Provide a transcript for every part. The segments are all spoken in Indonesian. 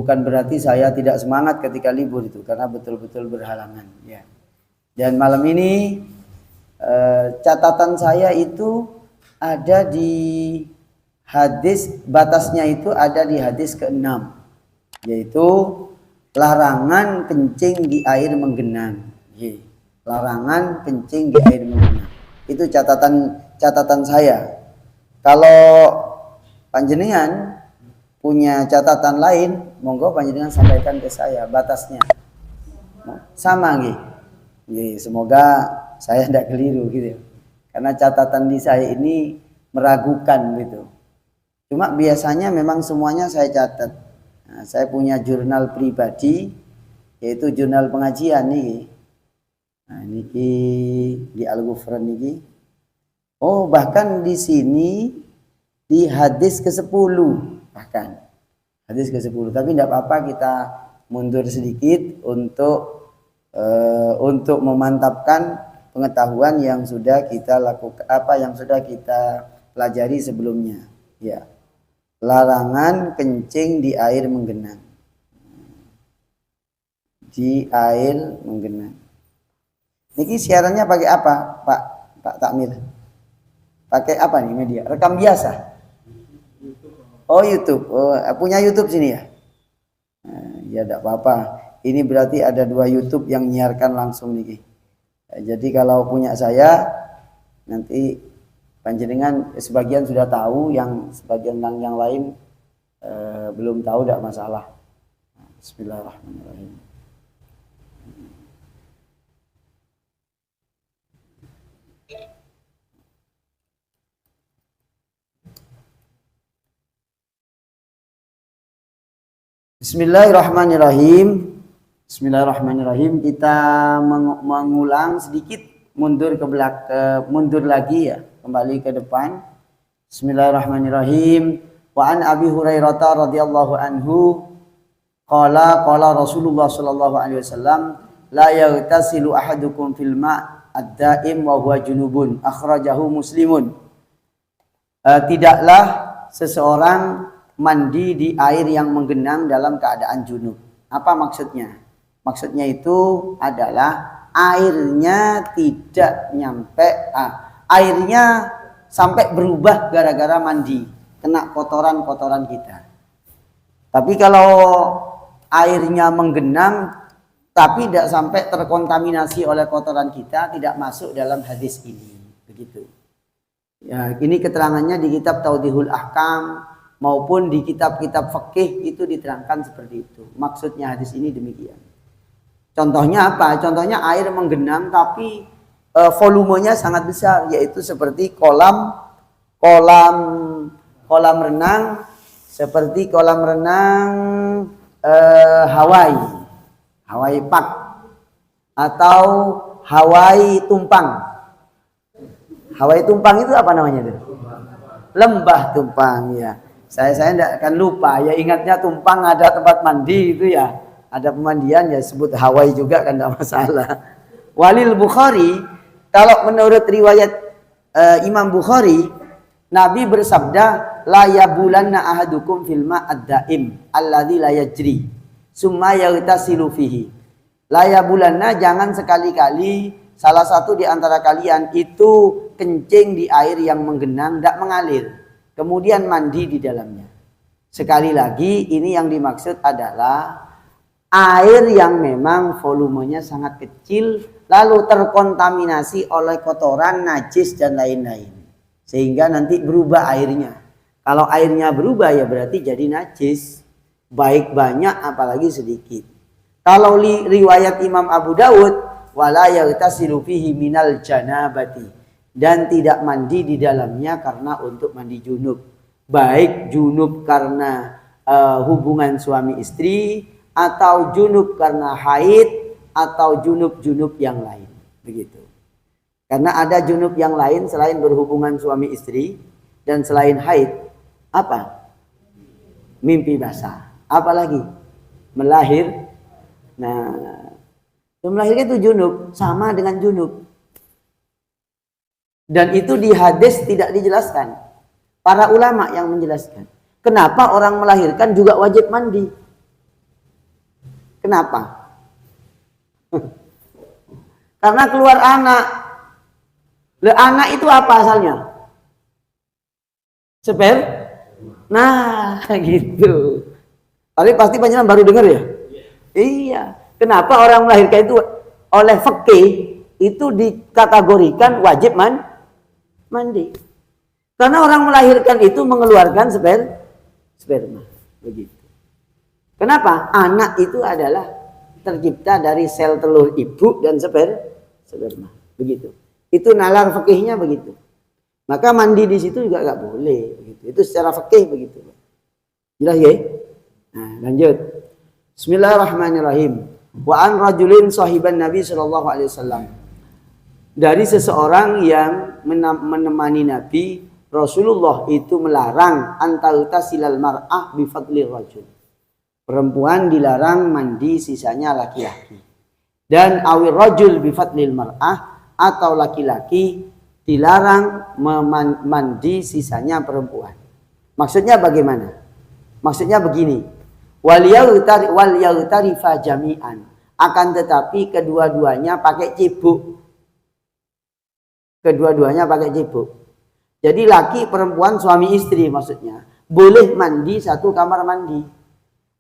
bukan berarti saya tidak semangat ketika libur itu, karena betul-betul berhalangan ya. Dan malam ini catatan saya itu ada di hadis, batasnya itu ada di hadis ke-6, yaitu larangan kencing di air menggenang. Larangan kencing di air menggenang. Itu catatan saya. Kalau panjenengan punya catatan lain, monggo panjenengan sampaikan ke saya batasnya. Sama nggih. Semoga saya tidak keliru gitu. Karena catatan di saya ini meragukan gitu. Cuma biasanya memang semuanya saya catat. Nah, saya punya jurnal pribadi, yaitu jurnal pengajian nih. Nah, niki di Al-Ghufran niki. Oh, bahkan di sini di hadis ke-10 bahkan. Hadis ke-10. Tapi tidak apa-apa, kita mundur sedikit untuk memantapkan pengetahuan yang sudah kita lakukan, yang sudah kita pelajari sebelumnya. Ya. Larangan kencing di air menggenang. Di air menggenang. Niki siarannya pakai apa, Pak Takmir? Pakai apa nih media? Rekam biasa? Oh, YouTube. Oh, punya YouTube sini ya? Nah, ya tidak apa-apa. Ini berarti ada 2 YouTube yang menyiarkan langsung nih. Jadi kalau punya saya, nanti panjenengan sebagian sudah tahu, yang sebagian yang lain belum tahu, tidak masalah. Bismillahirrahmanirrahim. Bismillahirrahmanirrahim. Bismillahirrahmanirrahim. Kita mengulang sedikit, mundur ke belakang, mundur lagi ya, kembali ke depan. Bismillahirrahmanirrahim. Wa an Abi Hurairah radhiyallahu anhu qala Rasulullah sallallahu alaihi wasallam la yaghtasilu ahadukum fil ma' ad-da'im wa huwa junubun, akhrajahu Muslimun. Tidaklah seseorang mandi di air yang menggenang dalam keadaan junub. Apa maksudnya? Maksudnya itu adalah airnya tidak nyampe, airnya sampai berubah gara-gara mandi, kena kotoran-kotoran kita. Tapi kalau airnya menggenang tapi tidak sampai terkontaminasi oleh kotoran kita, tidak masuk dalam hadis ini. Begitu. Ya, ini keterangannya di kitab Tawdihul Ahkam maupun di kitab-kitab fikih itu diterangkan seperti itu. Maksudnya hadis ini demikian. Contohnya apa? Contohnya air menggenang tapi volumenya sangat besar, yaitu seperti kolam renang, seperti kolam renang Hawaii Park atau Hawaii Tumpang. Hawaii Tumpang itu apa namanya itu? Lembah Tumpang ya. Saya tidak akan lupa ya, ingatnya Tumpang ada tempat mandi itu ya. Ada pemandian ya, sebut Hawaii juga kan tidak masalah. Walil Bukhari, kalau menurut riwayat Imam Bukhari, Nabi bersabda, la yabulanna ahadukum fil ma'ad daim alladzi la yajri summa yaghtasilu fihi. La yabulanna, jangan sekali-kali salah satu di antara kalian itu kencing di air yang menggenang, tidak mengalir, kemudian mandi di dalamnya. Sekali lagi, ini yang dimaksud adalah air yang memang volumenya sangat kecil, lalu terkontaminasi oleh kotoran, najis dan lain-lain, sehingga nanti berubah airnya. Kalau airnya berubah ya berarti jadi najis, baik banyak apalagi sedikit. Kalau riwayat Imam Abu Dawud, wala yaghtasilu fihi minal janabati, dan tidak mandi di dalamnya karena untuk mandi junub, baik junub karena hubungan suami istri, atau junub karena haid, atau junub-junub yang lain, begitu. Karena ada junub yang lain selain berhubungan suami istri dan selain haid, apa? Mimpi basah. Apalagi? Melahir. Nah, melahirkan itu junub, sama dengan junub. Dan itu di hadis tidak dijelaskan. Para ulama yang menjelaskan. Kenapa orang melahirkan juga wajib mandi? Kenapa? Karena keluar anak. Anak itu apa asalnya? Nah, gitu. Tapi pasti panjenengan baru dengar ya? Iya. Kenapa orang melahirkan itu oleh fikih itu dikategorikan wajib mandi? Karena orang melahirkan itu mengeluarkan sperma. Begitu. Kenapa? Anak itu adalah tercipta dari sel telur ibu dan sperma. Begitu. Itu nalar fikihnya begitu. Maka mandi di situ juga nggak boleh. Begitu. Itu secara fikih begitu. Jelas ya? Nah, lanjut. Bismillahirrahmanirrahim. Wa an rajulin sahiban Nabi sallallahu alaihi wasallam. Dari seseorang yang menemani Nabi, Rasulullah itu melarang antautasilal mar'ah bi fadlir rajul. Perempuan dilarang mandi sisanya laki-laki. Dan awir rajul bi fadlil mar'ah, atau laki-laki dilarang mandi sisanya perempuan. Maksudnya bagaimana? Maksudnya begini. Wal yaghtarifa jami'an. Akan tetapi kedua-duanya pakai cibuk. Kedua-duanya pakai cibuk. Jadi laki perempuan suami istri maksudnya. Boleh mandi satu kamar mandi.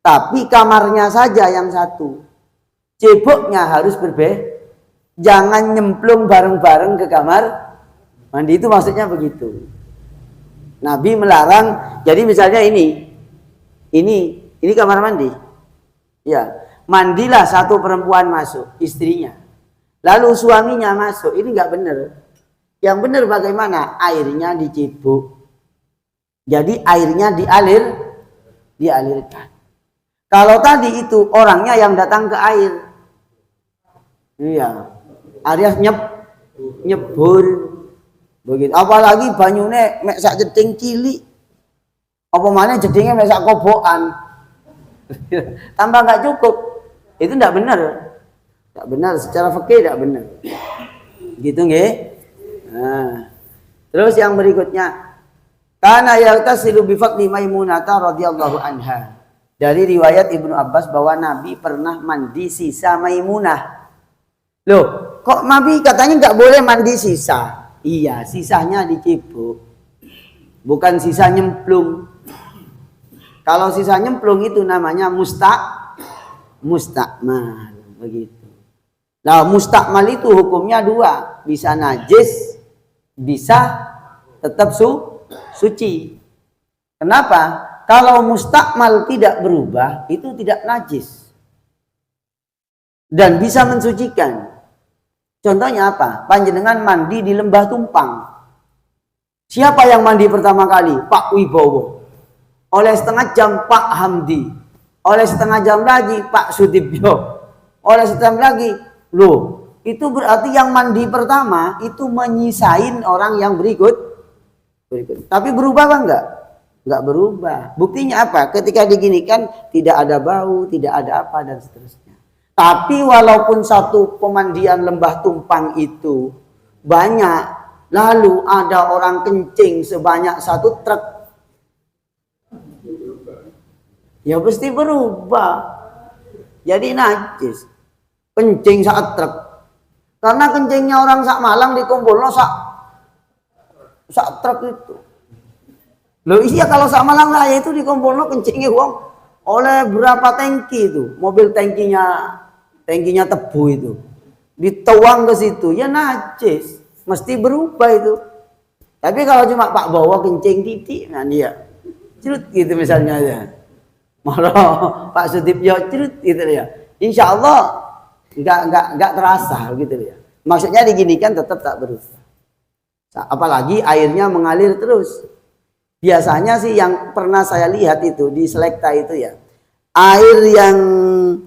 Tapi kamarnya saja yang satu. Cibuknya harus berbeda. Jangan nyemplung bareng-bareng ke kamar mandi, itu maksudnya begitu. Nabi melarang. Jadi misalnya ini kamar mandi. Ya, mandilah satu perempuan masuk, istrinya. Lalu suaminya masuk. Ini nggak benar. Yang benar bagaimana? Airnya dicibuk. Jadi airnya dialirkan. Kalau tadi itu orangnya yang datang ke air. Iya. Alias nyebur. Begitu. Apalagi banyune mek sak jeding cilik. Apa maneh jedinge mek sak kobokan. Tambah nggak cukup. Itu enggak benar. Enggak benar secara fikih, enggak benar. Gitu nggih? Nah. Terus yang berikutnya, kana yaghtasilu bi fadli Maimunah radhiyallahu anha. Dari riwayat Ibnu Abbas bahwa Nabi pernah mandi sisa Maimunah. Loh, kok Nabi katanya nggak boleh mandi sisa? Iya, sisanya dicibuk. Bukan sisa nyemplung. Kalau sisa nyemplung itu namanya mustakmal. Begitu. Nah, mustakmal itu hukumnya dua. Bisa najis, bisa tetap suci. Kenapa? Kalau mustakmal tidak berubah, itu tidak najis. Dan bisa mensucikan. Contohnya apa? Panjenengan mandi di lembah Tumpang. Siapa yang mandi pertama kali? Pak Wibowo. Oleh setengah jam Pak Hamdi. Oleh setengah jam lagi Pak Sudibyo. Oleh setengah jam lagi. Loh, itu berarti yang mandi pertama itu menyisain orang yang berikut. Tapi berubah apa enggak? Enggak berubah. Buktinya apa? Ketika diginikan tidak ada bau, tidak ada apa dan seterusnya. Tapi walaupun satu pemandian lembah Tumpang itu banyak, lalu ada orang kencing sebanyak satu truk, ya pasti berubah. Jadi najis. Kencing saat truk. Karena kencingnya orang sak Malang dikumpulno sak truk itu. Loh iya, kalau sak Malang raya itu dikumpulno kencingnya wong oleh berapa tangki itu, mobil tangkinya tebu itu dituang ke situ, ya najis, mesti berubah itu. Tapi kalau cuma Pak bawa kencing titik, nah dia cerut gitu misalnya ya, malah Pak Sudibyo cerut gitu ya, insya Allah nggak terasa gitu ya. Maksudnya diginikan tetap tak berubah. Apalagi airnya mengalir terus. Biasanya sih yang pernah saya lihat itu di Selekta itu ya, air yang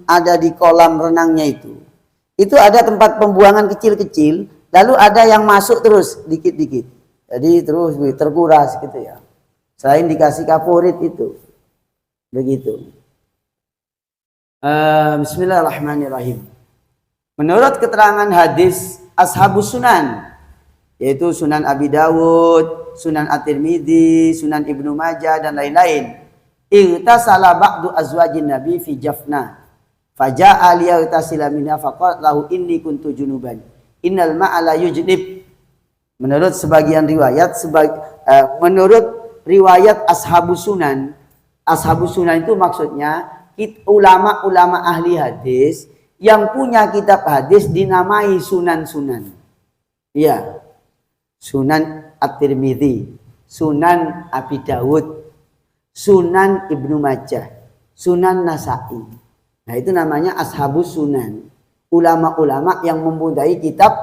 ada di kolam renangnya itu ada tempat pembuangan kecil-kecil, lalu ada yang masuk terus dikit-dikit, jadi terus terkuras gitu ya, selain dikasih kaporit itu begitu. Bismillahirrahmanirrahim. Menurut keterangan hadis Ashabus Sunan, yaitu Sunan Abi Dawud, Sunan At-Tirmidzi, Sunan Ibnu Majah dan lain-lain, irtasala ba'du azwajin Nabi fi Jafna Faja'a liyaghtasila minha faqala lahu inni kuntu junuban. Innal ma'a la yujnib. Menurut sebagian riwayat, menurut riwayat Ashabus Sunan itu maksudnya ulama-ulama ahli hadis yang punya kitab hadis dinamai sunan-sunan. Iya. Sunan At-Tirmidzi, Sunan Abi Dawud, Sunan Ibnu Majah, Sunan Nasa'i. Nah, itu namanya Ashabus Sunan. Ulama-ulama yang mempunyai kitab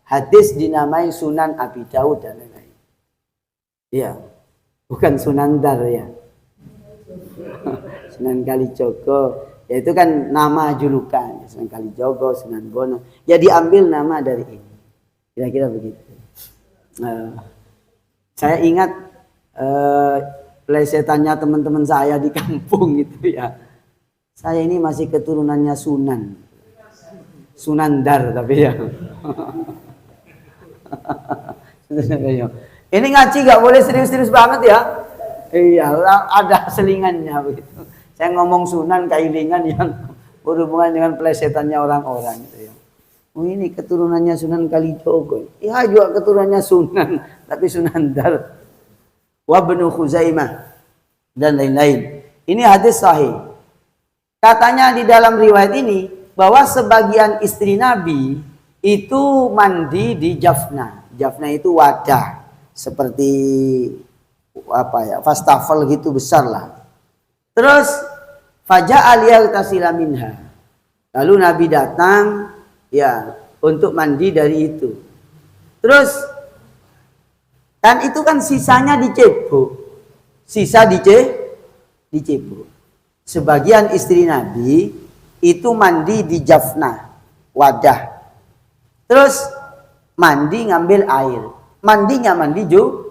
hadis dinamai Sunan Abi Dawud dan lain-lain. Iya. Bukan Sunan Dar ya. Sunan Kalijogo, ya itu kan nama julukan. Sunan Kalijogo, Sunan Bono. Ya diambil nama dari ini. Kira-kira begitu. Saya ingat plesetannya teman-teman saya di kampung itu ya. Saya ini masih keturunannya Sunan. Sunan Dar tapi ya. Ini ngaji gak boleh serius-serius banget ya. Iya, ada selingannya begitu. Saya ngomong Sunan kailingan yang berhubungan dengan plesetannya orang-orang gitu ya. Oh ini keturunannya Sunan Kalijogo. Ya juga keturunannya Sunan, tapi Sunan Dar. Wa Ibnu Khuzaimah dan lain-lain. Ini hadis sahih. Katanya di dalam riwayat ini bahwa sebagian istri Nabi itu mandi di jafna. Jafna itu wadah seperti apa ya, fastafel gitu besar lah. Terus faja'al yaghtasila minha. Lalu Nabi datang ya untuk mandi dari itu. Terus kan itu kan sisanya dicebok. Sisa dicebok. Sebagian istri Nabi itu mandi di jafna, wadah. Terus mandi ngambil air. Mandinya mandi juga.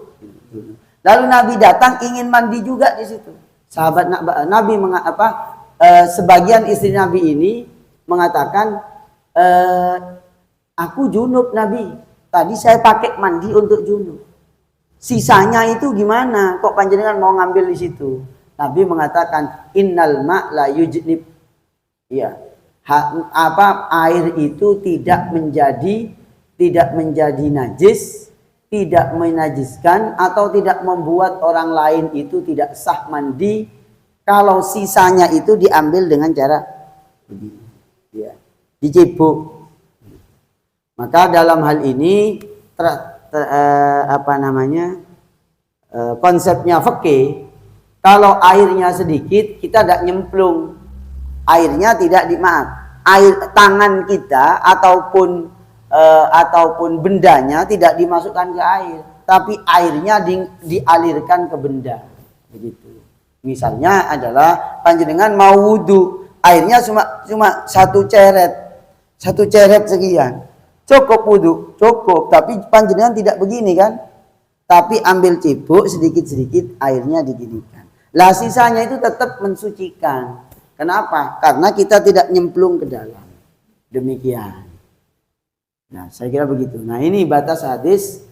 Lalu Nabi datang ingin mandi juga di situ. Sahabat Nabi sebagian istri Nabi ini mengatakan, aku junub Nabi. Tadi saya pakai mandi untuk junub. Sisanya itu gimana? Kok panjenengan mau ngambil di situ? Nabi mengatakan, innal ma' la yujnib. Ya, air itu tidak menjadi najis, tidak menajiskan atau tidak membuat orang lain itu tidak sah mandi kalau sisanya itu diambil dengan cara begini. Ya, dicebok. Maka dalam hal ini konsepnya fikih, kalau airnya sedikit kita tidak nyemplung, airnya tidak air tangan kita ataupun bendanya tidak dimasukkan ke air, tapi airnya dialirkan ke benda, begitu. Misalnya adalah panjenengan mau wudu, airnya cuma satu ceret sekian, cukup wudu, cukup. Tapi panjenengan tidak begini kan? Tapi ambil cebok sedikit-sedikit, airnya diginikan. Lah sisanya itu tetap mensucikan. Kenapa? Karena kita tidak nyemplung ke dalam. Demikian. Nah, saya kira begitu. Nah, ini batas hadis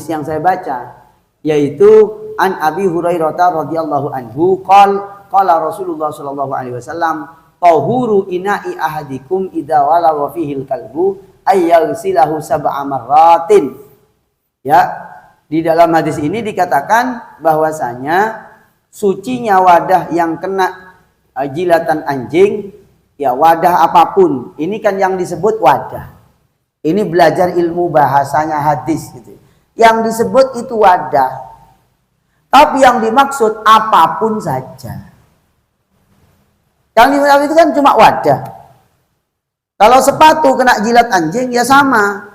yang saya baca, yaitu an Abi Hurairah radhiyallahu anhu qala Rasulullah sallallahu alaihi wasallam, tahuru ina'i ahadikum idza walagha fihil kalbu ayyaghsilahu sab'a marratin. Ya, di dalam hadis ini dikatakan bahwasanya sucinya wadah yang kena jilatan anjing, ya wadah apapun. Ini kan yang disebut wadah. Ini belajar ilmu bahasanya hadis gitu. Yang disebut itu wadah. Tapi yang dimaksud apapun saja. Yang dimaksud itu kan cuma wadah. Kalau sepatu kena jilat anjing ya sama.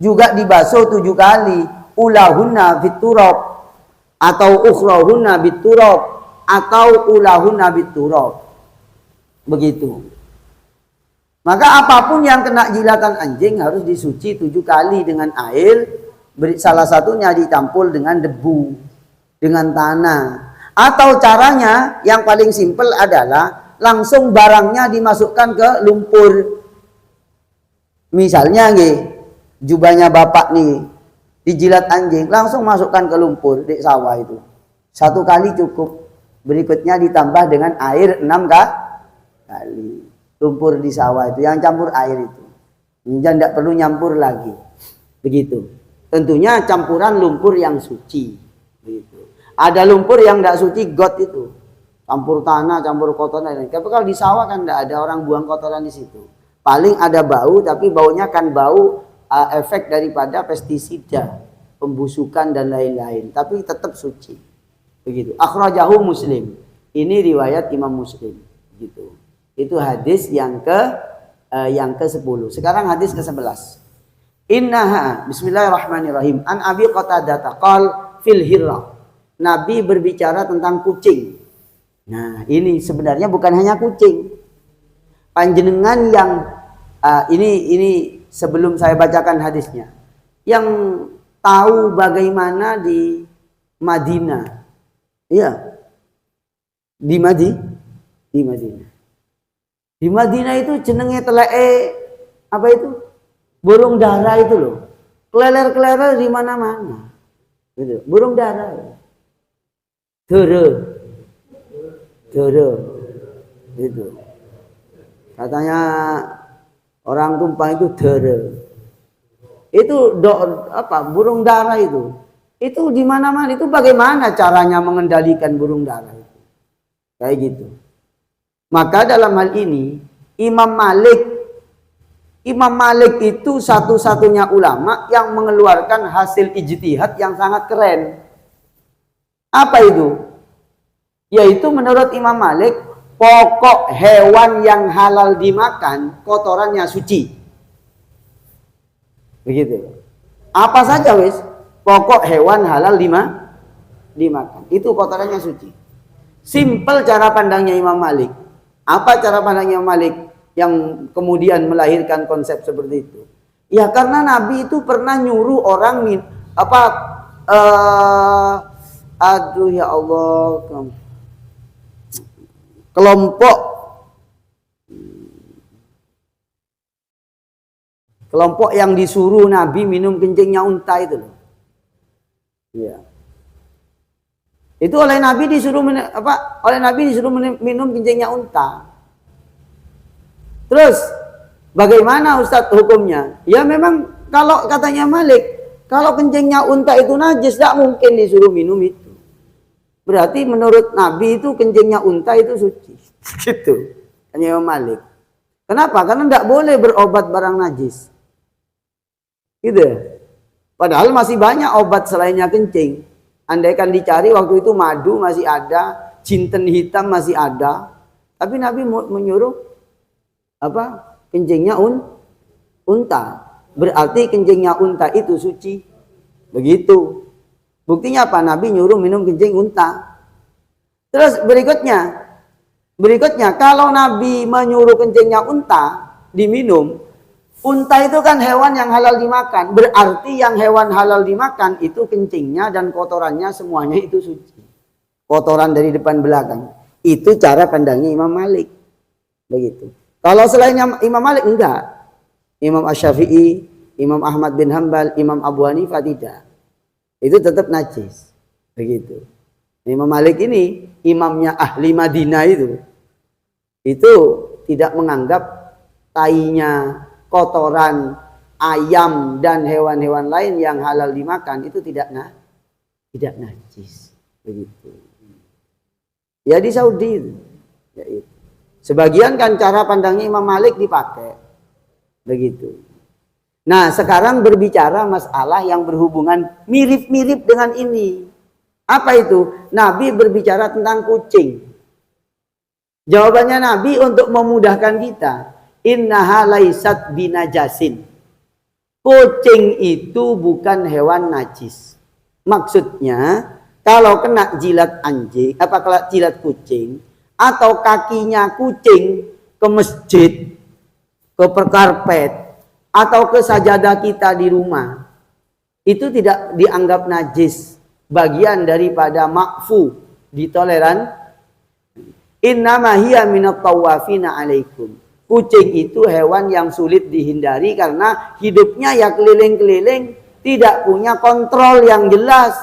Juga dibasuh 7 kali. Ulahunna biturab atau ukhrahunna biturab atau ulahunna biturab. Begitu. Maka apapun yang kena jilatan anjing harus disuci 7 kali dengan air. Salah satunya ditampul dengan debu, dengan tanah. Atau caranya yang paling simpel adalah langsung barangnya dimasukkan ke lumpur. Misalnya nih, jubahnya bapak nih dijilat anjing, langsung masukkan ke lumpur di sawah itu. 1 kali cukup. Berikutnya ditambah dengan air 6 kali. Lumpur di sawah itu yang campur air itu. Dan tidak perlu nyampur lagi. Begitu. Tentunya campuran lumpur yang suci. Begitu. Ada lumpur yang tidak suci, got itu. Campur tanah, campur kotoran. Tapi kalau di sawah kan tidak ada orang buang kotoran di situ. Paling ada bau, tapi baunya kan bau efek daripada pestisida, pembusukan dan lain-lain. Tapi tetap suci. Begitu. Akhrajahu Muslim. Ini riwayat Imam Muslim. Gitu. Itu hadis yang ke-10. Sekarang hadis ke-11. Innaha bismillahirrahmanirrahim. An Abi Qatadah qal fil hirra. Nabi berbicara tentang kucing. Nah, ini sebenarnya bukan hanya kucing. Panjenengan yang ini sebelum saya bacakan hadisnya. Yang tahu bagaimana di Madinah. Iya. Di Madinah. Di Madinah itu jenenge teleke apa itu? Burung dara itu loh. Kleler-kleler di mana-mana. Gitu. Burung dara. Dere. Gitu. Katanya orang Tumpang itu dere. Itu burung dara itu. Itu di mana-mana. Itu bagaimana caranya mengendalikan burung dara itu? Kayak gitu. Maka dalam hal ini Imam Malik itu satu-satunya ulama yang mengeluarkan hasil ijtihad yang sangat keren. Apa itu? Yaitu menurut Imam Malik, pokok hewan yang halal dimakan kotorannya suci. Begitu. Apa saja wis, pokok hewan halal dimakan. Itu kotorannya suci. Simpel cara pandangnya Imam Malik. Apa cara pandangnya Imam Malik yang kemudian melahirkan konsep seperti itu? Ya karena Nabi itu pernah nyuruh orang aduh ya Allah, kelompok yang disuruh Nabi minum kencingnya unta itu loh. Ya. Itu oleh Nabi disuruh minum kencingnya unta. Terus bagaimana Ustadz hukumnya? Ya memang kalau katanya Malik, kalau kencingnya unta itu najis, tidak mungkin disuruh minum itu. Berarti menurut Nabi itu kencingnya unta itu suci. Gitu. Tanya Imam Malik. Kenapa? Karena tidak boleh berobat barang najis. Gitu. Padahal masih banyak obat selainnya kencing. Andaikan dicari waktu itu madu masih ada, jinten hitam masih ada. Tapi Nabi menyuruh kencingnya unta. Berarti kencingnya unta itu suci. Begitu. Buktinya apa? Nabi nyuruh minum kencing unta. Terus berikutnya kalau Nabi menyuruh kencingnya unta diminum, unta itu kan hewan yang halal dimakan. Berarti yang hewan halal dimakan itu kencingnya dan kotorannya semuanya itu suci. Kotoran dari depan belakang. Itu cara pandangnya Imam Malik. Begitu. Kalau selainnya Imam Malik enggak. Imam Asy-Syafi'i, Imam Ahmad bin Hanbal, Imam Abu Hanifah tidak. Itu tetap najis. Begitu. Imam Malik ini imamnya ahli Madinah itu tidak menganggap tainya, kotoran ayam dan hewan-hewan lain yang halal dimakan itu tidak najis. Begitu. Ya di Saudi itu. Ya, itu. Sebagian kan cara pandangnya Imam Malik dipakai. Begitu. Nah, sekarang berbicara masalah yang berhubungan mirip-mirip dengan ini. Apa itu? Nabi berbicara tentang kucing. Jawabannya Nabi untuk memudahkan kita. Innaha laisat binajasin. Kucing itu bukan hewan najis. Maksudnya, kalau kena jilat anjing, kena jilat kucing, atau kakinya kucing ke masjid, ke perkarpet, atau ke sajadah kita di rumah, itu tidak dianggap najis, bagian daripada makfu, ditoleran. Innama hiya minat tawafina alaikum. Kucing itu hewan yang sulit dihindari karena hidupnya ya keliling-keliling, tidak punya kontrol yang jelas.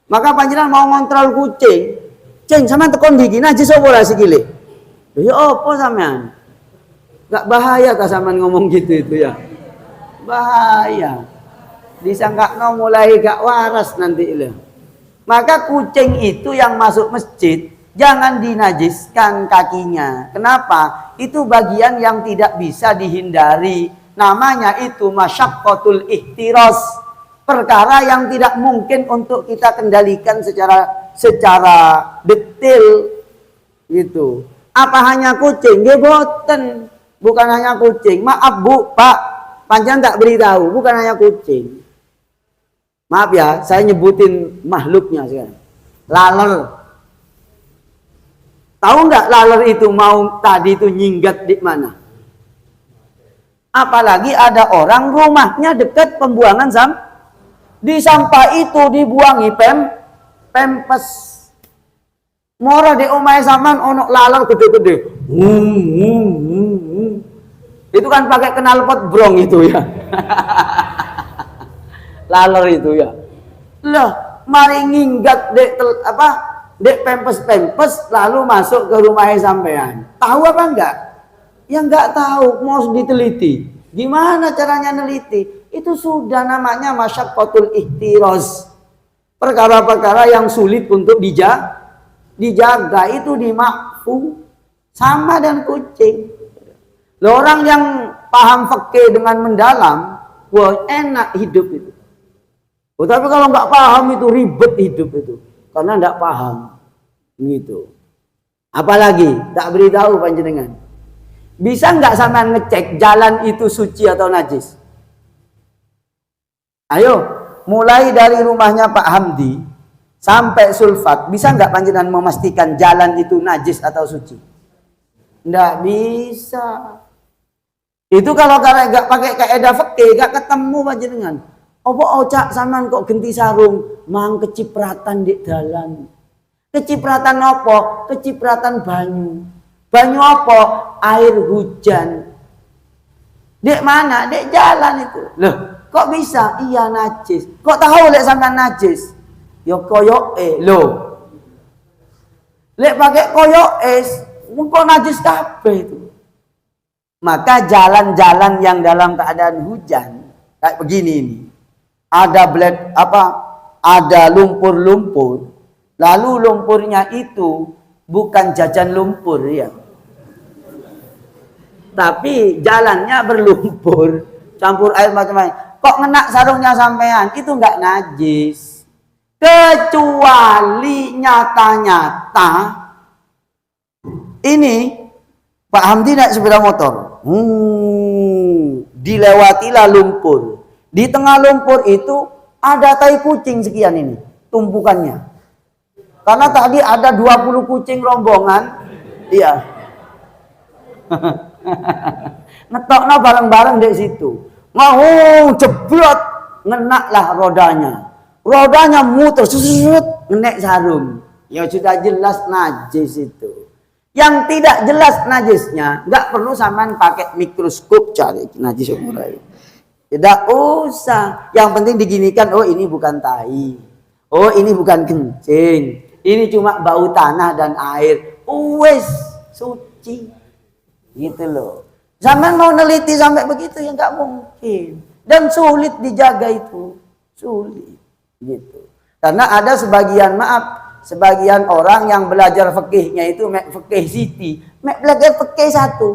Maka panjenengan mau kontrol kucing, ceng sama tekon gigi najis apa ora sikile. Ya apa sampean? Gak bahaya tak sampean ngomong gitu itu ya? Bahaya. Disangka mulai gak waras nanti itu. Maka kucing itu yang masuk masjid jangan dinajiskan kakinya. Kenapa? Itu bagian yang tidak bisa dihindari. Namanya itu masyaqqatul ihtiras. Perkara yang tidak mungkin untuk kita kendalikan secara detail gitu. Apa hanya kucing? Nggih boten. Bukan hanya kucing. Maaf Bu, Pak. Panjang tak beritahu, bukan hanya kucing. Maaf ya, saya nyebutin makhluknya sekarang. Laler. Tahu nggak laler itu mau tadi itu nyinggat di mana? Apalagi ada orang rumahnya dekat pembuangan sampah. Di sampah itu dibuangi pempes. Mora di omahe sampean ono laler gede-gede. Itu kan pakai knalpot brong itu ya. Laler itu ya. Lah, mari nginggat dek pempes lalu masuk ke rumahnya sampean. Tahu apa enggak? Ya enggak tahu, mau diteliti. Gimana caranya neliti? Itu sudah namanya masyaqqatul ihtiraz. Perkara-perkara yang sulit untuk dijaga itu dimakfu. Sama dan kucing. Loh, orang yang paham fikih dengan mendalam, wah enak hidup itu. Oh, tapi kalau nggak paham itu ribet hidup itu, karena nggak paham, gitu. Apalagi tak beritahu panjenengan, bisa nggak sampean ngecek jalan itu suci atau najis? Ayo, mulai dari rumahnya Pak Hamdi sampai Sulfat, bisa nggak panjenengan memastikan jalan itu najis atau suci? Nggak bisa. Itu kalau nggak pakai kaidah fikih, nggak ketemu panjenengan. Apa ocak sampean kok genti sarung, mang kecipratan di dalan. Kecipratan apa? Kecipratan banyu. Banyu apa? Air hujan. Dek mana? Dek jalan itu. Loh, kok bisa? Iya najis. Kok tahu lek sampean najis? Yo koyoke lho. Lek pakai koyoke, kok najis kabeh itu. Maka jalan-jalan yang dalam keadaan hujan kayak begini ini, ada ada lumpur-lumpur, lalu lumpurnya itu bukan jajan lumpur ya, tapi jalannya berlumpur, campur air macam-macam. Kok ngenak sarungnya sampean? Itu nggak najis, kecuali nyata-nyata ini Pak Hamdi naik sepeda motor. Dilewatilah lumpur. Di tengah lumpur itu ada tai kucing sekian ini tumpukannya. Karena tadi ada 20 kucing rombongan. Iya. Ngetokno bareng-bareng di situ. Mau jeblot, ngenaklah rodanya. Rodanya muter, ngenek sarung. Ya sudah jelas najis itu. Yang tidak jelas najisnya, nggak perlu sampean pakai mikroskop cari najis umurai. Tidak usah. Yang penting diginikan, oh ini bukan tai. Oh ini bukan kencing. Ini cuma bau tanah dan air. Wes suci. Gitu loh. Sampean mau neliti sampai begitu ya nggak mungkin. Dan sulit dijaga itu. Sulit. Gitu. Karena ada sebagian orang yang belajar fikihnya itu fikih siti, belajar fikih satu.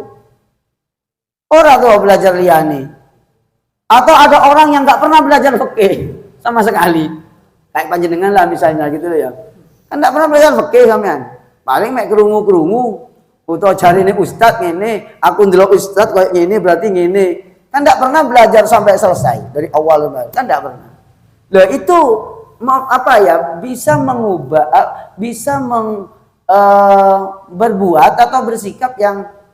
Orang tuh belajar liane. Atau ada orang yang nggak pernah belajar fikih sama sekali. Kayak panjenengan lah misalnya gitu ya. Kan nggak pernah belajar fikih sampean. Paling mek kerungu-kerungu. Utawa jarine ustaz ngene, aku ndelok ustaz kayak ngene berarti ngene. Kan nggak pernah belajar sampai selesai dari awal kan nggak pernah. Lah itu bisa mengubah, bisa berbuat atau bersikap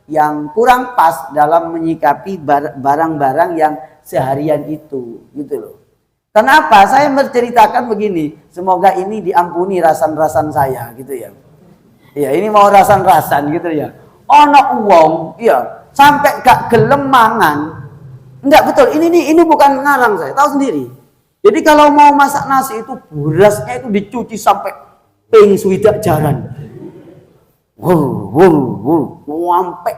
yang kurang pas dalam menyikapi barang-barang yang seharian itu, gitu loh. Kenapa saya menceritakan begini? Semoga ini diampuni rasan-rasan saya, gitu ya. Ya ini mau rasan-rasan, gitu ya. Ono wong, ya sampai gak gelem mangan. Enggak betul, ini bukan ngarang saya, tahu sendiri. Jadi kalau mau masak nasi itu berasnya itu dicuci sampai ping swidak jaran. Sampai.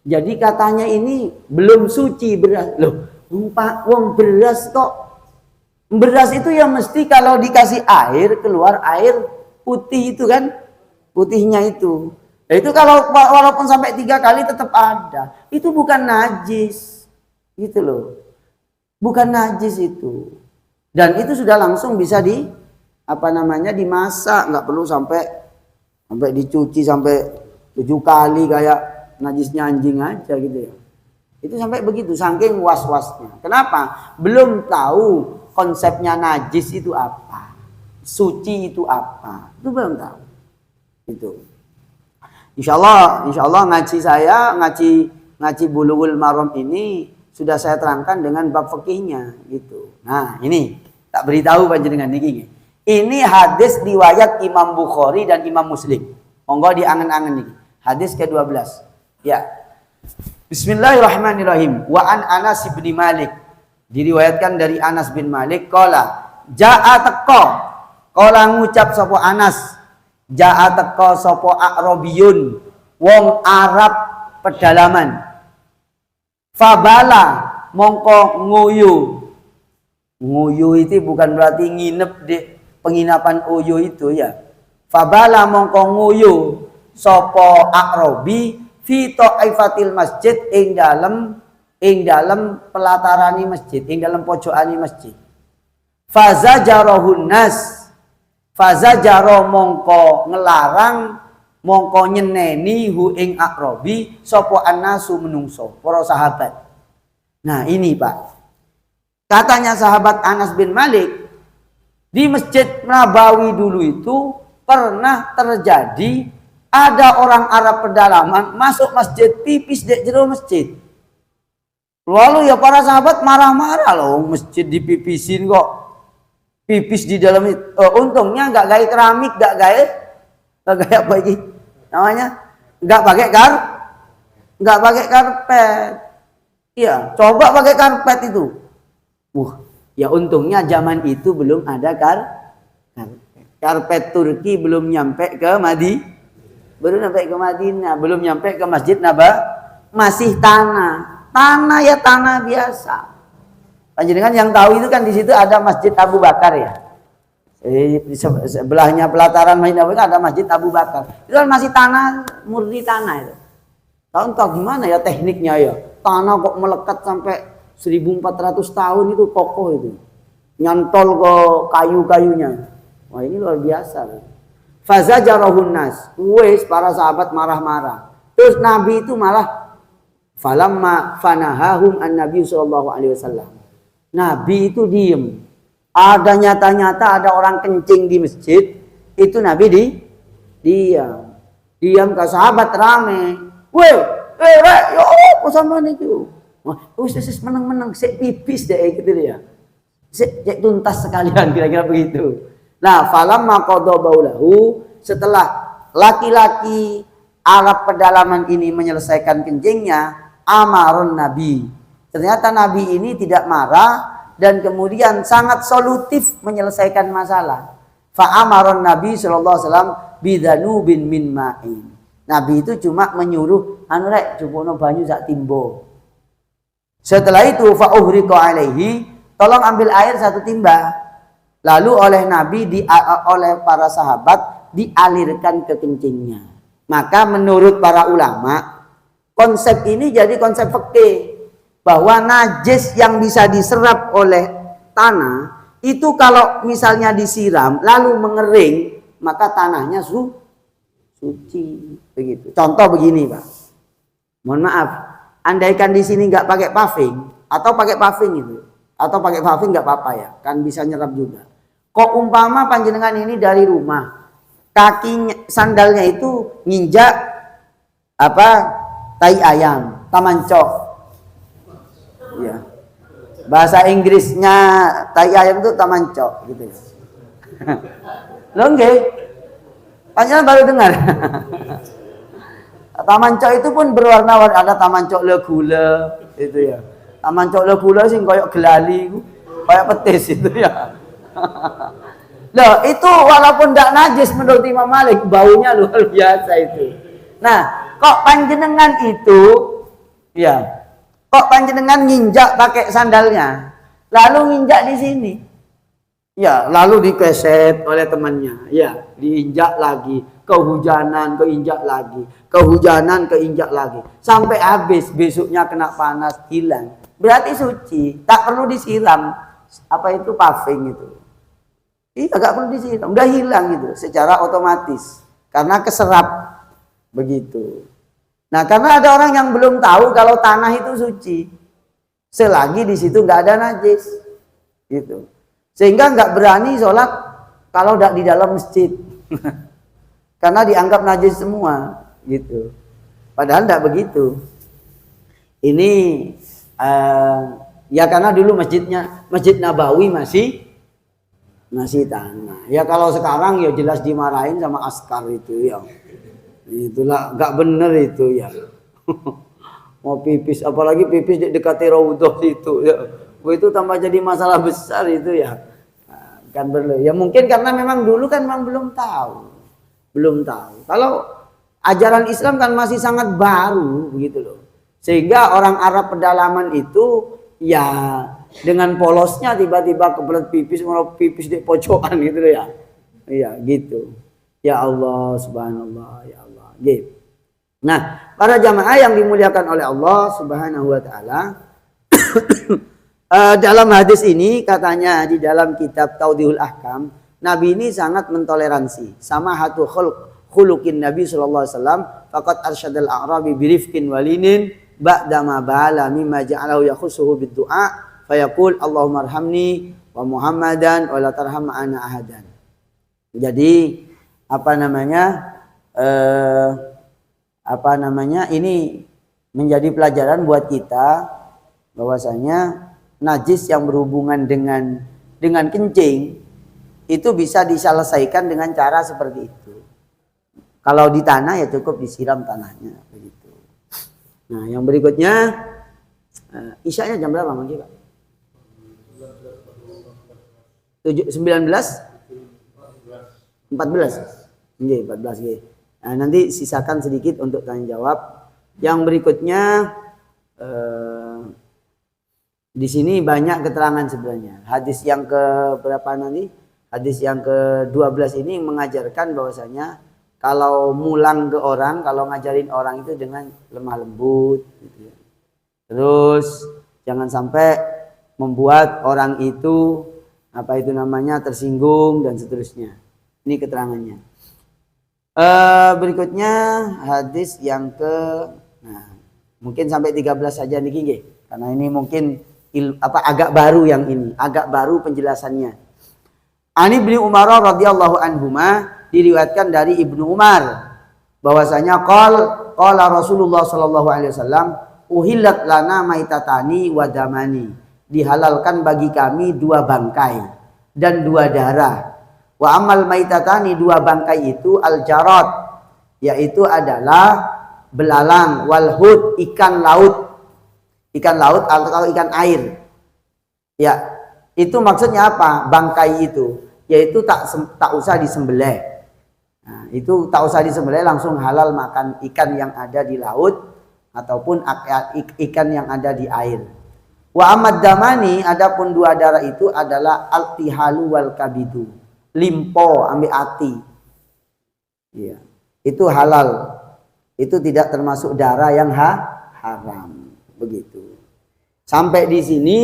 Jadi katanya ini belum suci beras. Loh, wong beras kok. Beras itu ya mesti kalau dikasih air keluar air putih itu kan, putihnya itu. Nah, itu kalau walaupun sampai 3 kali tetap ada. Itu bukan najis, gitu loh. Bukan najis itu. Dan itu sudah langsung bisa dimasak, nggak perlu sampai dicuci sampai 7 kali kayak najisnya anjing aja gitu ya. Itu sampai begitu, saking was-wasnya. Kenapa? Belum tahu konsepnya najis itu apa, suci itu apa, itu belum tahu. Itu. Insya Allah ngaji Bulughul Maram ini sudah saya terangkan dengan bab fikihnya gitu. Nah ini tak beritahu panjenengan niki. Ini hadis riwayat Imam Bukhari dan Imam Muslim. Monggo diangen-angen niki. Hadis ke-12. Ya. Bismillahirrahmanirrahim. Wa an Anas bin Malik. Diriwayatkan dari Anas bin Malik qala jaa teko qala ngucap sapa Anas jaa teko sapa A'rabiyun wong Arab pedalaman fabala mongko nguyu itu bukan berarti nginep di penginapan Uyu itu ya. Fabala mongko nguyu sapa A'rabi fi ta'ifatil masjid ing dalam pelatarani masjid, ing dalam pojokani masjid. Fazajarahun nas, fazajaro mongko ngelarang, mongko nyeneni hu ing A'rabi sapa annasu menungso, para sahabat. Nah ini Pak, katanya sahabat Anas bin Malik, di Masjid Nabawi dulu itu pernah terjadi ada orang Arab pedalaman masuk masjid pipis di jero masjid. Lalu ya para sahabat marah-marah loh, masjid dipipisin kok. Pipis di dalam itu. Untungnya nggak gaya keramik, nggak gaya apa ini namanya? Nggak pakai karpet. Iya, coba pakai karpet itu. Ya untungnya zaman itu belum ada karpet Turki belum nyampe ke Madinah, belum nyampe ke Masjid Nabawi, masih tanah biasa. Panjenengan yang tahu itu kan di situ ada Masjid Abu Bakar ya. Di sebelahnya pelataran Masjid Nabawi ada Masjid Abu Bakar. Itu kan masih tanah, murni tanah itu. Tahu gimana ya tekniknya ya? Tanah kok melekat sampai 1400 tahun itu kokoh itu. Nyantol ke kayu-kayunya. Wah ini luar biasa. Fazajarahun nas. Para sahabat marah-marah. Terus Nabi itu malah falamma fanahahum an Nabi sallallahu alaihi wasallam. Nabi itu diem. Ada nyata-nyata ada orang kencing di masjid, itu Nabi diam. Diam ke sahabat rame. Rek, yo apa sampean itu? Wis meneng-meneng sik pipis deh gitu ya. Sik tuntas sekalian kira-kira begitu. Nah, falamma qada baulahu, setelah laki-laki Arab pedalaman ini menyelesaikan kencingnya, amarun Nabi. Ternyata Nabi ini tidak marah dan kemudian sangat solutif menyelesaikan masalah. Fa amarun Nabi sallallahu alaihi wasallam bidanubin min ma'in. Nabi itu cuma menyuruh anu rek jupono banyu sak timbo. Setelah itu fa uhriqa alaihi, tolong ambil air 1 timba. Lalu oleh Nabi oleh para sahabat dialirkan ke kencingnya. Maka menurut para ulama, konsep ini jadi konsep fikih bahwa najis yang bisa diserap oleh tanah itu kalau misalnya disiram lalu mengering, maka tanahnya suci begitu. Contoh begini, Pak. Mohon maaf, andaikan di sini nggak pakai paving atau pakai paving itu, atau pakai paving nggak apa-apa ya, kan bisa nyerap juga. Kok umpama panjenengan ini dari rumah, kakinya sandalnya itu nginjak tai ayam, tamancok. Ya. Bahasa Inggrisnya tai ayam itu tamancok gitu. Loh nggih. Panjenengan baru dengar. Tamancok itu pun berwarna-warni, ada tamancok le gula itu ya. Tamancok le gula sing koyok gelali, koyok petis itu ya. Loh, itu walaupun tidak najis menurut Imam Malik, baunya luar biasa itu. Nah, kok panjenengan itu, ya, kok panjenengan nginjak pakai sandalnya, lalu nginjak di sini, ya, lalu dikeset oleh temannya, ya, diinjak lagi, kehujanan, keinjak lagi, kehujanan, keinjak lagi, sampai habis, besoknya kena panas, hilang. Berarti suci, tak perlu disiram, apa itu paving itu. Iya, gak perlu disiram, udah hilang gitu, secara otomatis, karena keserap, begitu. Nah, karena ada orang yang belum tahu kalau tanah itu suci, selagi di situ nggak ada najis, gitu. Sehingga nggak berani sholat kalau tidak di dalam masjid, karena dianggap najis semua, gitu. Padahal tidak begitu. Ini ya karena dulu Masjid Nabawi masih tanah. Ya kalau sekarang ya jelas dimarahin sama askar itu ya. Itulah nggak bener itu ya. Mau pipis, apalagi pipis di dekati raudhah itu ya. Itu tambah jadi masalah besar itu ya. Kan perlu. Ya mungkin karena memang dulu kan memang belum tahu. Kalau ajaran Islam kan masih sangat baru begitu loh. Sehingga orang Arab pedalaman itu ya dengan polosnya tiba-tiba kebelet pipis, mau pipis di pojokan gitu ya. Iya gitu. Ya Allah, subhanallah, ya Allah. Gitu. Nah, para jamaah yang dimuliakan oleh Allah Subhanahu wa taala, dalam hadis ini katanya di dalam kitab Taudihul Ahkam, Nabi ini sangat mentoleransi sama hatu khuluqin Nabi sallallahu alaihi wasallam, faqad arsyadal a'rabi birifqin walinin ba'da ma bala mimma ja'alahu yakhusuhu bid-du'a fayaqul Allahumma arhamni wa Muhammadan wa la tarham ma'ana ahadan. Jadi ini menjadi pelajaran buat kita bahwasanya najis yang berhubungan dengan kencing itu bisa diselesaikan dengan cara seperti itu. Kalau di tanah ya cukup disiram tanahnya begitu. Nah, yang berikutnya isyanya jam berapa Mang Pak? 19 14. Nggih, 14 nggih. Nah, nanti sisakan sedikit untuk tanya jawab. Yang berikutnya di sini banyak keterangan sebenarnya. Hadis yang ke berapa nanti? Hadis yang ke-12 ini mengajarkan bahwasanya kalau mulang ke orang, kalau ngajarin orang itu dengan lemah lembut gitu ya. Terus jangan sampai membuat orang itu tersinggung dan seterusnya. Ini keterangannya. Berikutnya hadis yang mungkin sampai 13 saja niki nggih. Karena ini mungkin agak baru yang ini, agak baru penjelasannya. Ani bin Umar radhiyallahu anhuma, diriwayatkan dari Ibnu Umar bahwasanya qala Rasulullah sallallahu alaihi wasallam, uhillat lana maitatani wa damani. Dihalalkan bagi kami 2 bangkai dan 2 darah. Wa amal maitatani, 2 bangkai itu al-jarad, yaitu adalah belalang, walhud, ikan laut atau ikan air. Ya, itu maksudnya apa? Bangkai itu yaitu tak usah disembelih. Nah, itu tak usah disembelih, langsung halal makan ikan yang ada di laut ataupun ikan yang ada di air. Wa amad damani, adapun 2 darah itu adalah al-tihalu wal kabidu. Limpo ambil ati. Iya. Itu halal. Itu tidak termasuk darah yang haram. Begitu. Sampai di sini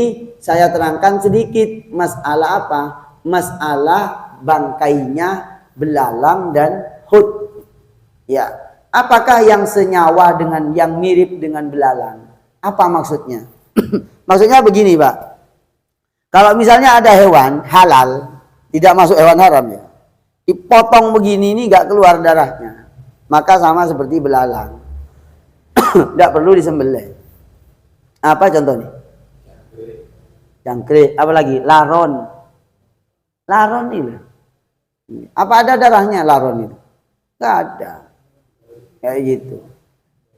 saya terangkan sedikit masalah apa? Masalah bangkainya belalang dan hud. Ya. Apakah yang senyawa dengan yang mirip dengan belalang? Apa maksudnya? Maksudnya begini, Pak. Kalau misalnya ada hewan halal, tidak masuk hewan haram ya, dipotong begini ini nggak keluar darahnya, maka sama seperti belalang, nggak perlu disembelih. Apa contohnya? Jangkrik, apalagi laron ini. Apa ada darahnya laron itu? Nggak ada. Kayak gitu.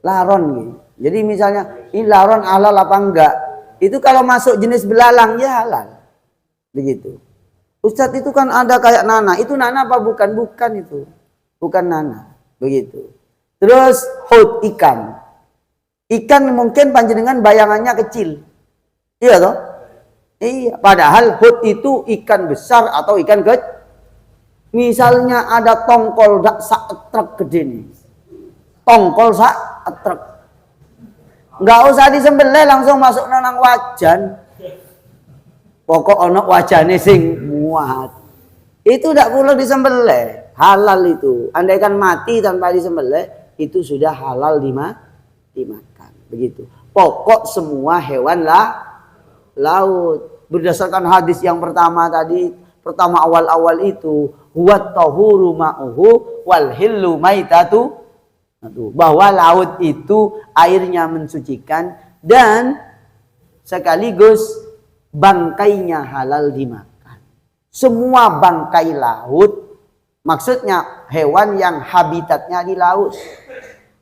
Laron gitu. Jadi misalnya ini laron halal apa enggak? Itu kalau masuk jenis belalang ya halal. Begitu. Ustadz itu kan ada kayak Nana. Itu Nana apa bukan? Bukan itu. Bukan Nana. Begitu. Terus hut ikan. Ikan mungkin panjenengan bayangannya kecil. Iya toh? Iya. Padahal hut itu ikan besar atau ikan kecil. Misalnya ada tongkol sak truk gede nih. Tongkol sak truk. Nggak usah disembelih, langsung masuk nang wajan. Pokok ono wajane sing muat. Itu tidak perlu disembelih, halal itu. Andaikan mati tanpa disembelih, itu sudah halal dimakan. Begitu. Pokok semua hewan laut. Berdasarkan hadis yang pertama tadi, pertama awal-awal itu, huwat tahuru ma'uhu wal hillu maitatu. Bahwa laut itu airnya mensucikan dan sekaligus bangkainya halal dimakan. Semua bangkai laut, maksudnya hewan yang habitatnya di laut.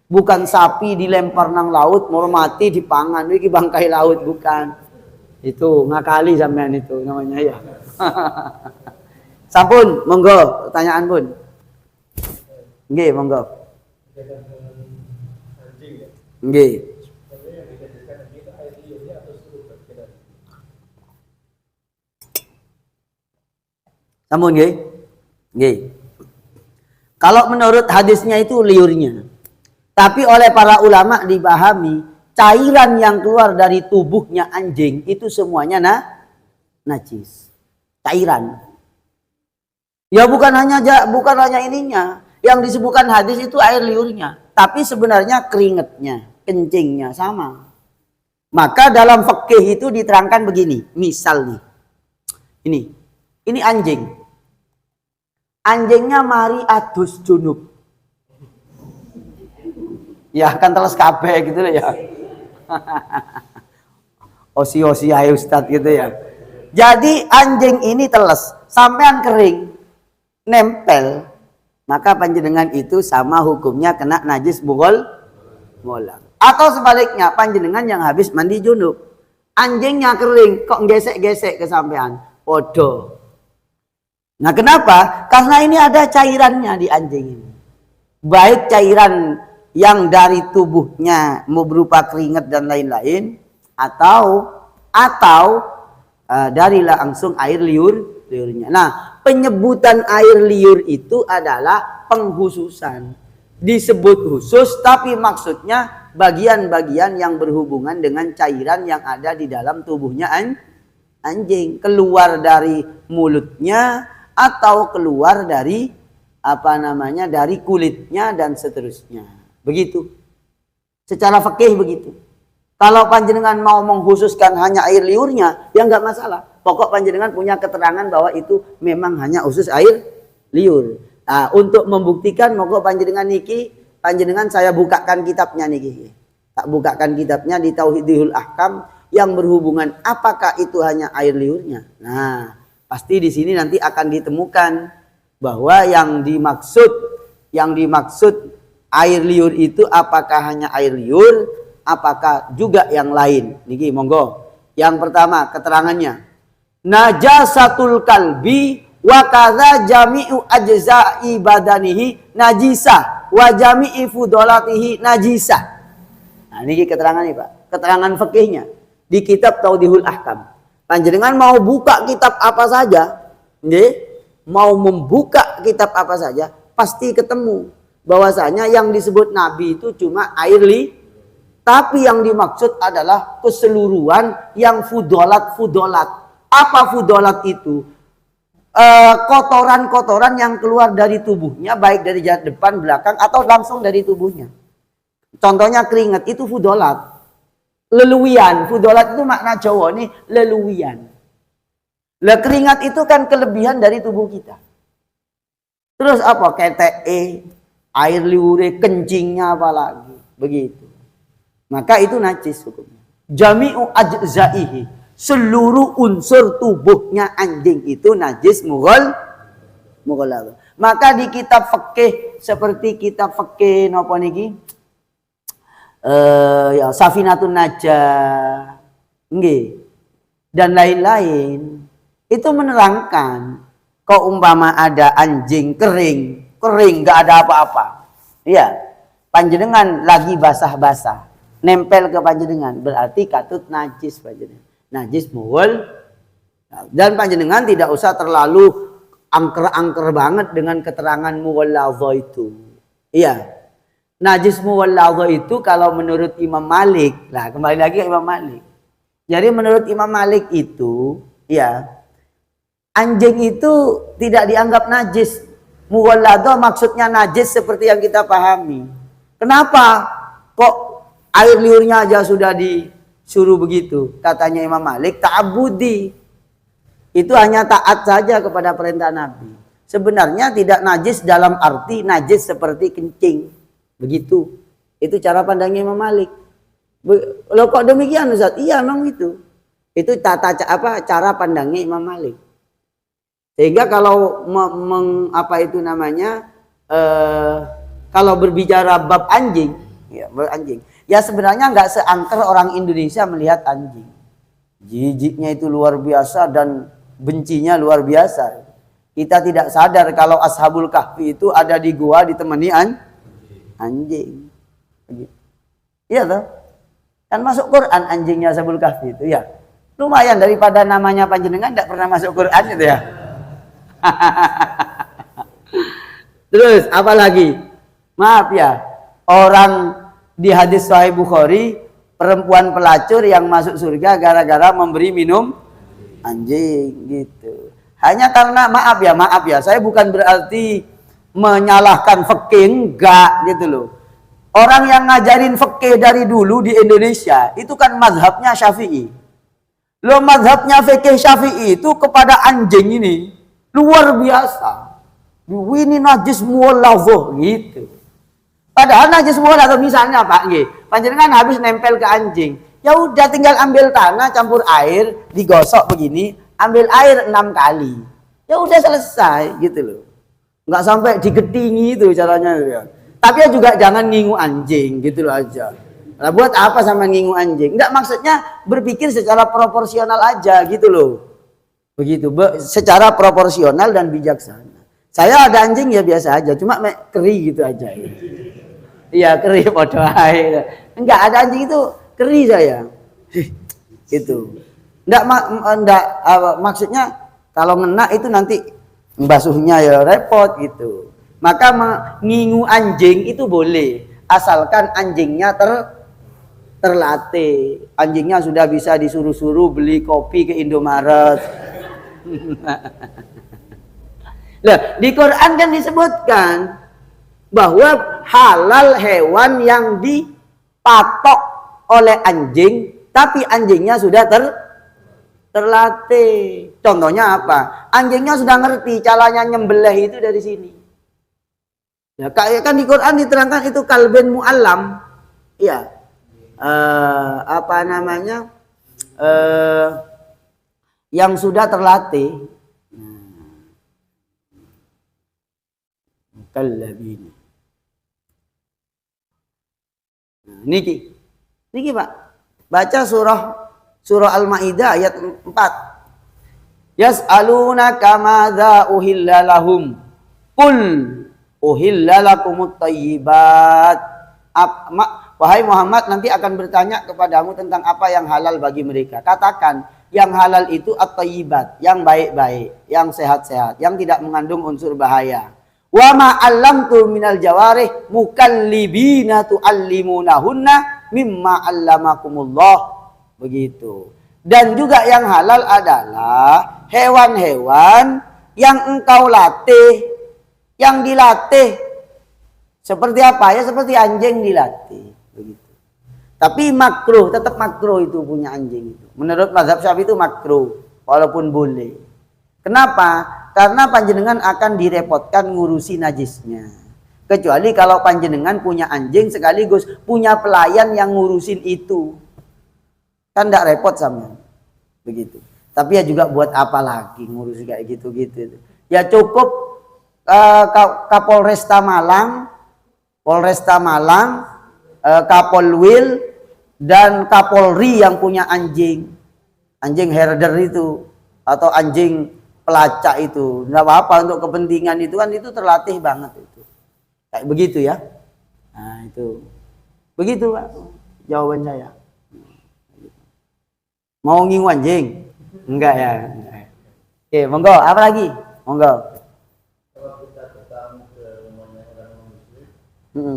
Bukan sapi dilempar nang laut, mau mati dipangan, iki bangkai laut, bukan. Itu ngakali sampean itu namanya ya. Sampun, monggo pertanyaan pun. Nggih, monggo. Nggih. Sampun nggih? Nggih. Kalau menurut hadisnya itu liurnya. Tapi oleh para ulama dipahami cairan yang keluar dari tubuhnya anjing itu semuanya najis. Cairan. Ya bukan hanya ininya. Yang disebutkan hadis itu air liurnya. Tapi sebenarnya keringatnya, kencingnya sama. Maka dalam fikih itu diterangkan begini. Misal nih. Ini anjing. Anjingnya mari adus junub. Ya kan teles kabeh gitu loh ya. Osi-osi ayo Ustadz gitu ya. Jadi anjing ini teles, sampean kering, nempel, maka panjenengan itu sama hukumnya kena najis bolang. Atau sebaliknya, panjenengan yang habis mandi junub, anjingnya kering, kok gesek-gesek ke sampean, podo. Nah kenapa? Karena ini ada cairannya di anjing ini. Baik cairan yang dari tubuhnya mau berupa keringat dan lain-lain, atau dari langsung air liurnya. Nah, penyebutan air liur itu adalah penghususan. Disebut khusus, tapi maksudnya bagian-bagian yang berhubungan dengan cairan yang ada di dalam tubuhnya anjing. Keluar dari mulutnya atau keluar dari dari kulitnya dan seterusnya. Begitu. Secara fikih begitu. Kalau panjenengan mau mengkhususkan hanya air liurnya, ya nggak masalah. Pokok panjenengan punya keterangan bahwa itu memang hanya khusus air liur. Nah, untuk membuktikan, monggo panjenengan saya bukakan kitabnya niki. Tak bukakan kitabnya di Tauhidul Ahkam yang berhubungan apakah itu hanya air liurnya. Nah, pasti di sini nanti akan ditemukan bahwa yang dimaksud air liur itu apakah hanya air liur, apakah juga yang lain. Niki monggo. Yang pertama keterangannya. Najasatul kalbi wa kadza jami'u ajza'i badanihi najisah wa jami'i fudolatihi najisah. Nah niki keterangannya Pak. Keterangan fikihnya di kitab Tauhidul Ahkam. Panjenengan mau buka kitab apa saja, nggih? Mau membuka kitab apa saja, pasti ketemu bahwasanya yang disebut Nabi itu cuma air liur, tapi yang dimaksud adalah keseluruhan yang fudolat. Apa fudolat itu? Kotoran-kotoran yang keluar dari tubuhnya, baik dari depan, belakang, atau langsung dari tubuhnya. Contohnya keringat itu fudolat. Leluwian, fudolat itu makna Jawa nih leluwian. Lah keringat itu kan kelebihan dari tubuh kita. Terus apa? Keteke, air liure, kencingnya apalagi. Begitu. Maka itu najis hukumnya. Jami'u ajza'ihi. Seluruh unsur tubuhnya anjing itu najis mughalladh. Maka di kitab fikih seperti kitab fikih napa niki? Ya Safinatun Najah. Nggih. Dan lain-lain itu menerangkan Kok umpama ada anjing kering, nggak ada apa-apa. Iya, panjenengan lagi basah-basah, nempel ke panjenengan, berarti katut najis panjenengan. Najis muwal. Dan panjenengan tidak usah terlalu angker-angker banget dengan keterangan muwalladha itu. Iya. Najis muwalladha itu kalau menurut Imam Malik, lah kembali lagi ke Imam Malik. Jadi menurut Imam Malik itu, ya, anjing itu tidak dianggap najis. Muwalladha maksudnya najis seperti yang kita pahami. Kenapa? Kok air liurnya aja sudah disuruh begitu? Katanya Imam Malik, ta'abudi. Itu hanya taat saja kepada perintah Nabi. Sebenarnya tidak najis dalam arti najis seperti kencing. Begitu. Itu cara pandangnya Imam Malik. Loh kok demikian Ustaz? Iya memang itu. Itu cara pandangnya Imam Malik. Sehingga kalau kalau berbicara bab anjing, ya sebenarnya nggak seangker orang Indonesia melihat anjing. Jijiknya itu luar biasa dan bencinya luar biasa. Kita tidak sadar kalau Ashabul Kahfi itu ada di gua ditemani anjing. Iya toh? Kan masuk Quran anjingnya Ashabul Kahfi itu ya. Lumayan daripada namanya panjenengan tidak pernah masuk Quran gitu ya. Terus apa lagi? Maaf ya, orang di hadis Sahih Bukhari, perempuan pelacur yang masuk surga gara-gara memberi minum anjing gitu. Hanya karena maaf ya, saya bukan berarti menyalahkan fikih, enggak gitu loh. Orang yang ngajarin fikih dari dulu di Indonesia itu kan mazhabnya Syafi'i. Loh mazhabnya fikih Syafi'i itu kepada anjing ini luar biasa. Ini najis muwalladha gitu. Padahal najis muwalladha misalnya Pak nggih, panjenengan habis nempel ke anjing. Ya udah tinggal ambil tanah campur air, digosok begini, ambil air 6 kali. Ya udah selesai gitu loh. Enggak sampai digetingi itu caranya ya. Tapi ya juga jangan ngingu anjing gitu loh aja. Lah buat apa sama ngingu anjing? Enggak, maksudnya berpikir secara proporsional aja gitu loh. Begitu, secara proporsional dan bijaksana. Saya ada anjing ya biasa aja, cuma keri gitu aja. Iya keri podo ae. Enggak, ada anjing itu keri saya. Gitu. Enggak maksudnya kalau ngena itu nanti membasuhnya ya repot gitu. Maka mengingu anjing itu boleh, asalkan anjingnya terlatih. Anjingnya sudah bisa disuruh-suruh beli kopi ke Indomaret. Nah, di Quran kan disebutkan bahwa halal hewan yang dipatok oleh anjing, tapi anjingnya sudah terlatih. Contohnya apa? Anjingnya sudah ngerti caranya nyembelih itu dari sini. Ya, kan di Quran diterangkan itu kalben mu'allam. Iya. Yang sudah terlatih. Kallabini. Niki Pak, baca surah Al-Maidah ayat 4. Yas'alunaka madza uhilla lahum. Qul uhilla lakumut thayyibat. Wahai Muhammad, nanti akan bertanya kepadamu tentang apa yang halal bagi mereka. Katakan, yang halal itu at-thayyibat, yang baik-baik, yang sehat-sehat, yang tidak mengandung unsur bahaya. Wa ma 'allamtu minal jawarih mukallibina tu'allimunahunna mimma 'allamakumullah. Begitu. Dan juga yang halal adalah hewan-hewan yang engkau latih, yang dilatih. Seperti apa? Ya seperti anjing dilatih. Begitu. Tapi makruh, tetap makruh itu punya anjing itu. Menurut mazhab Syafi'i itu makruh, walaupun boleh. Kenapa? Karena panjenengan akan direpotkan ngurusi najisnya. Kecuali kalau panjenengan punya anjing sekaligus punya pelayan yang ngurusin itu. Kan tidak repot sama. Begitu. Tapi ya juga buat apa lagi ngurusi kayak gitu-gitu. Ya cukup Kapolresta Malang, Polresta Malang, Kapolwil, dan Kapolri yang punya anjing. Anjing herder itu. Atau anjing pelacak itu. Enggak apa-apa untuk kepentingan itu kan itu terlatih banget itu. Kayak begitu ya. Nah, itu. Begitu, Pak. Jawaban saya. Mau ngingu anjing? Enggak ya. Oke, monggo, apa lagi? Monggo. Kalau kita bertamu ke rumahnya orang muslim,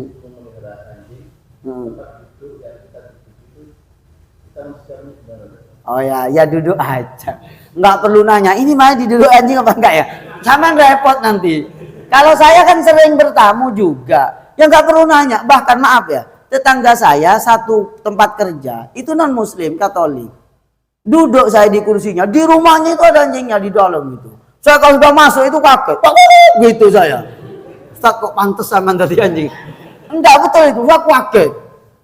itu memelihara anjing, tempat duduk yang kita duduk itu, kita mesti gimana? Oh ya, ya duduk aja. Enggak perlu nanya, ini mana diduduk anjing apa enggak ya? Sama repot nanti. Kalau saya kan sering bertamu juga, ya enggak perlu nanya. Bahkan maaf ya, tetangga saya satu tempat kerja, itu non muslim, Katolik. Duduk saya di kursinya, di rumahnya itu ada anjingnya di dalam itu. Saya kalau sudah masuk itu kaget, gitu saya. Ustaz kok pantes sama tadi anjing? Enggak betul itu, saya kaget.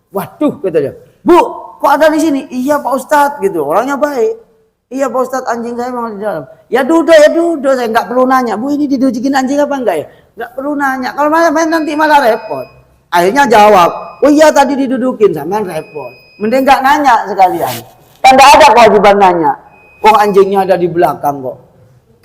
Waduh, katanya. Bu, kok ada di sini? Iya Pak Ustadz gitu, orangnya baik. Iya Pak Ustadz, anjing saya memang di dalam. Ya duduk, saya nggak perlu nanya. Bu, ini didudukin anjing apa enggak ya? Nggak perlu nanya. Kalau main nanti malah repot. Akhirnya jawab, oh iya tadi didudukin, sama repot. Mending nggak nanya sekalian. Kan nggak ada kewajiban nanya. Oh anjingnya ada di belakang kok.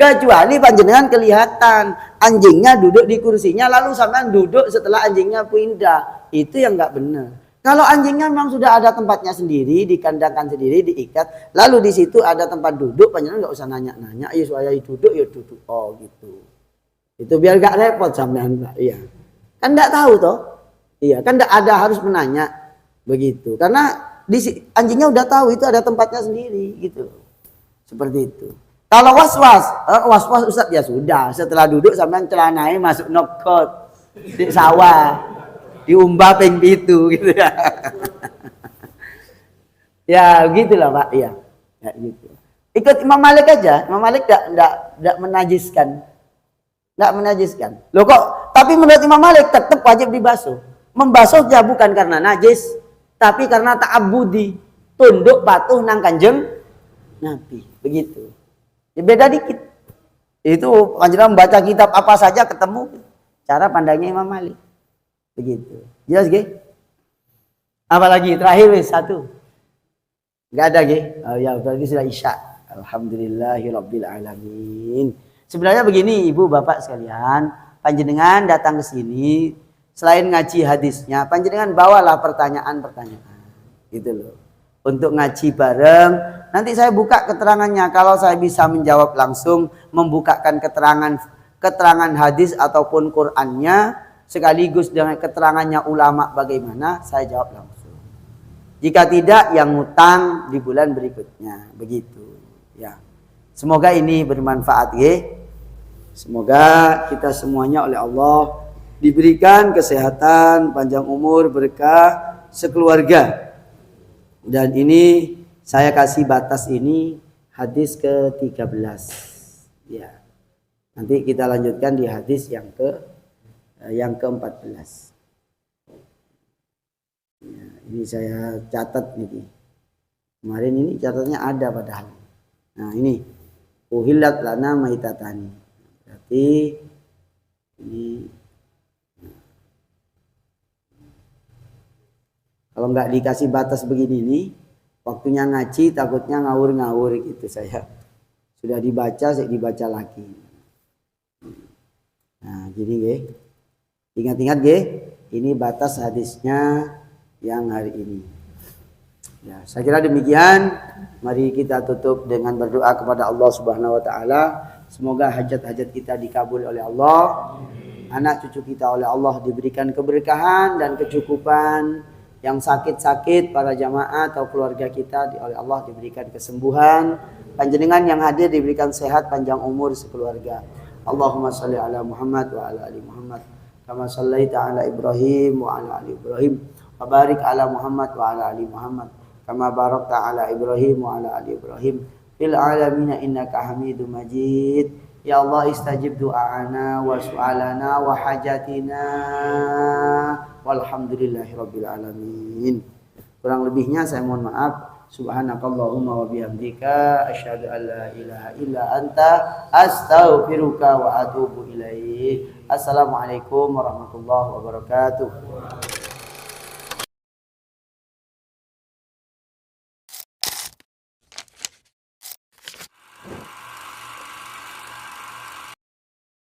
Kecuali panjenengan kelihatan anjingnya duduk di kursinya lalu sampean duduk setelah anjingnya pindah. Itu yang nggak benar. Kalau anjingnya memang sudah ada tempatnya sendiri, dikandangkan sendiri, diikat, lalu di situ ada tempat duduk, panjenengan nggak usah nanya-nanya, ya saya duduk, ya duduk. Oh gitu. Itu biar nggak repot sampean, Pak. Iya. Kan nggak tahu toh. Iya, kan nggak ada harus menanya begitu. Karena anjingnya udah tahu itu ada tempatnya sendiri gitu. Seperti itu. Kalau was-was Ustaz ya sudah, setelah duduk sampean celananya masuk nokot di sawah, diumbah ping pitu gitu ya. Ya gitulah Pak, iya. Ya gitu. Ikut Imam Malik aja, Imam Malik enggak menajiskan. Enggak menajiskan. Loh kok, tapi menurut Imam Malik tetap wajib dibasuh. Membasuhnya bukan karena najis, tapi karena ta'abudi, tunduk patuh nang Kanjeng Nabi, begitu. Ya beda dikit. Itu panjenengan membaca kitab apa saja ketemu cara pandangnya Imam Malik. Begitu. Jelas nggih? Apalagi terakhir wis satu. Enggak ada nggih? Oh ya, berarti sudah Isya. Alhamdulillahirabbil alamin. Sebenarnya begini Ibu Bapak sekalian, panjenengan datang ke sini selain ngaji hadisnya, panjenengan bawalah pertanyaan-pertanyaan. Gitu loh. Untuk ngaji bareng, nanti saya buka keterangannya. Kalau saya bisa menjawab langsung, membukakan keterangan hadis ataupun Qur'annya, sekaligus dengan keterangannya ulama bagaimana, saya jawab langsung. Jika tidak, yang ngutang di bulan berikutnya. Begitu. Ya. Semoga ini bermanfaat ya. Semoga kita semuanya oleh Allah diberikan kesehatan, panjang umur, berkah sekeluarga. Dan ini saya kasih batas ini hadis ke-13. Ya. Nanti kita lanjutkan di hadis yang ke-14. Ya, ini saya catat nih. Kemarin ini catatnya ada padahal. Nah, ini uhillat lana maitatani. Berarti ini kalau nggak dikasih batas begini nih, waktunya ngaji takutnya ngawur-ngawur gitu saya. Sudah dibaca, saya dibaca lagi. Nah, gini nggih. Ingat-ingat nggih, ini batas hadisnya yang hari ini. Ya, saya kira demikian. Mari kita tutup dengan berdoa kepada Allah Subhanahu wa taala. Semoga hajat-hajat kita dikabul oleh Allah. Anak cucu kita oleh Allah diberikan keberkahan dan kecukupan. Yang sakit-sakit para jamaah atau keluarga kita oleh Allah diberikan kesembuhan. Panjenengan yang hadir diberikan sehat panjang umur sekeluarga. Allahumma shalli ala Muhammad wa ala ali Muhammad kama shallaita ala Ibrahim wa ala ali Ibrahim wa barik ala Muhammad wa ala ali Muhammad kama barakta ala Ibrahim wa ala ali Ibrahim fil alamin innaka Hamidum Majid. Ya Allah istajib du'ana wa su'alana wa hajatina walhamdulillahirabbil alamin. Kurang lebihnya saya mohon maaf. Subhanakallahumma wa bihamdika asyhadu an la ilaha illa anta astaghfiruka wa atubu ilaik. Assalamualaikum warahmatullahi wabarakatuh.